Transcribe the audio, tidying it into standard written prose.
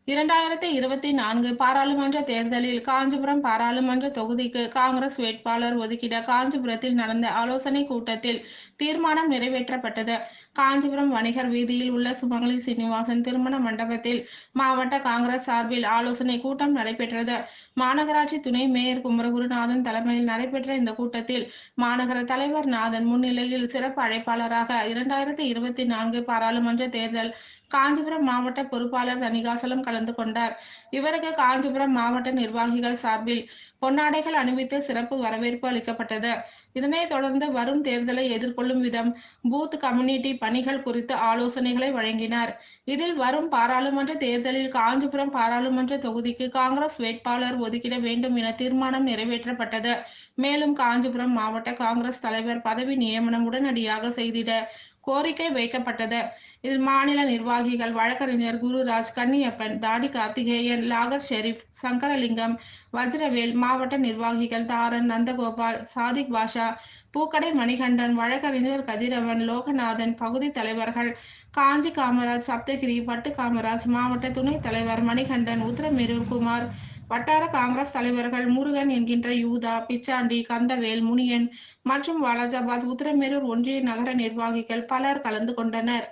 2024 பாராளுமன்ற தேர்தலில் காஞ்சிபுரம் பாராளுமன்ற தொகுதிக்கு காங்கிரஸ் வேட்பாளர் ஒதுக்கிட காஞ்சிபுரத்தில் நடந்த ஆலோசனைக் கூட்டத்தில் தீர்மானம் நிறைவேற்றப்பட்டது. காஞ்சிபுரம் வணிகர் வீதியில் உள்ள சுமங்கலி சீனிவாசன் திருமண மண்டபத்தில் மாவட்ட காங்கிரஸ் சார்பில் ஆலோசனைக் கூட்டம் நடைபெற்றது. மாநகராட்சி துணை மேயர் குமரகுருநாதன் தலைமையில் நடைபெற்ற இந்த கூட்டத்தில் மாநகர தலைவர் நாதன் முன்னிலையில் சிறப்பு அழைப்பாளராக 2024 பாராளுமன்ற தேர்தல் காஞ்சிபுரம் மாவட்ட பொறுப்பாளர் தணிகாசலம் கலந்து கொண்டார். இவருக்கு காஞ்சிபுரம் மாவட்ட நிர்வாகிகள் சார்பில் பொன்னாடைகள் அணிவித்து சிறப்பு வரவேற்பு அளிக்கப்பட்டது. இதனைத் தொடர்ந்து வரும் தேர்தலை எதிர்கொள்ளும் விதம் பூத் கம்யூனிட்டி பணிகள் குறித்து ஆலோசனைகளை வழங்கினார். இதில் வரும் பாராளுமன்ற தேர்தலில் காஞ்சிபுரம் பாராளுமன்ற தொகுதிக்கு காங்கிரஸ் வேட்பாளர் ஒதுக்கிட வேண்டும் என தீர்மானம் நிறைவேற்றப்பட்டது. மேலும் காஞ்சிபுரம் மாவட்ட காங்கிரஸ் தலைவர் பதவி நியமனம் உடனடியாக செய்திட கோரிக்கை வைக்கப்பட்டது. இதில் மாநில நிர்வாகிகள் வழக்கறிஞர் குருராஜ், கன்னியப்பன், தாடி கார்த்திகேயன், லாகர் ஷெரீப், சங்கரலிங்கம், வஜ்ரவேல், மாவட்ட நிர்வாகிகள் தாரன், நந்தகோபால், சாதிக் பாஷா, பூக்கடை மணிகண்டன், வழக்கறிஞர் கதிரவன், லோகநாதன், பகுதி தலைவர்கள் காஞ்சி காமராஜ், சப்தகிரி, பட்டு காமராஜ், மாவட்ட துணைத் தலைவர் மணிகண்டன், உத்திரமேரூர் குமார், வட்டார காங்கிரஸ் தலைவர்கள் முருகன் என்கின்ற யூதா, பிச்சாண்டி, கந்தவேல், முனியன் மற்றும் வாலாஜாபாத் உத்திரமேரூர் ஒன்றிய நகர நிர்வாகிகள் பலர் கலந்து கொண்டனர்.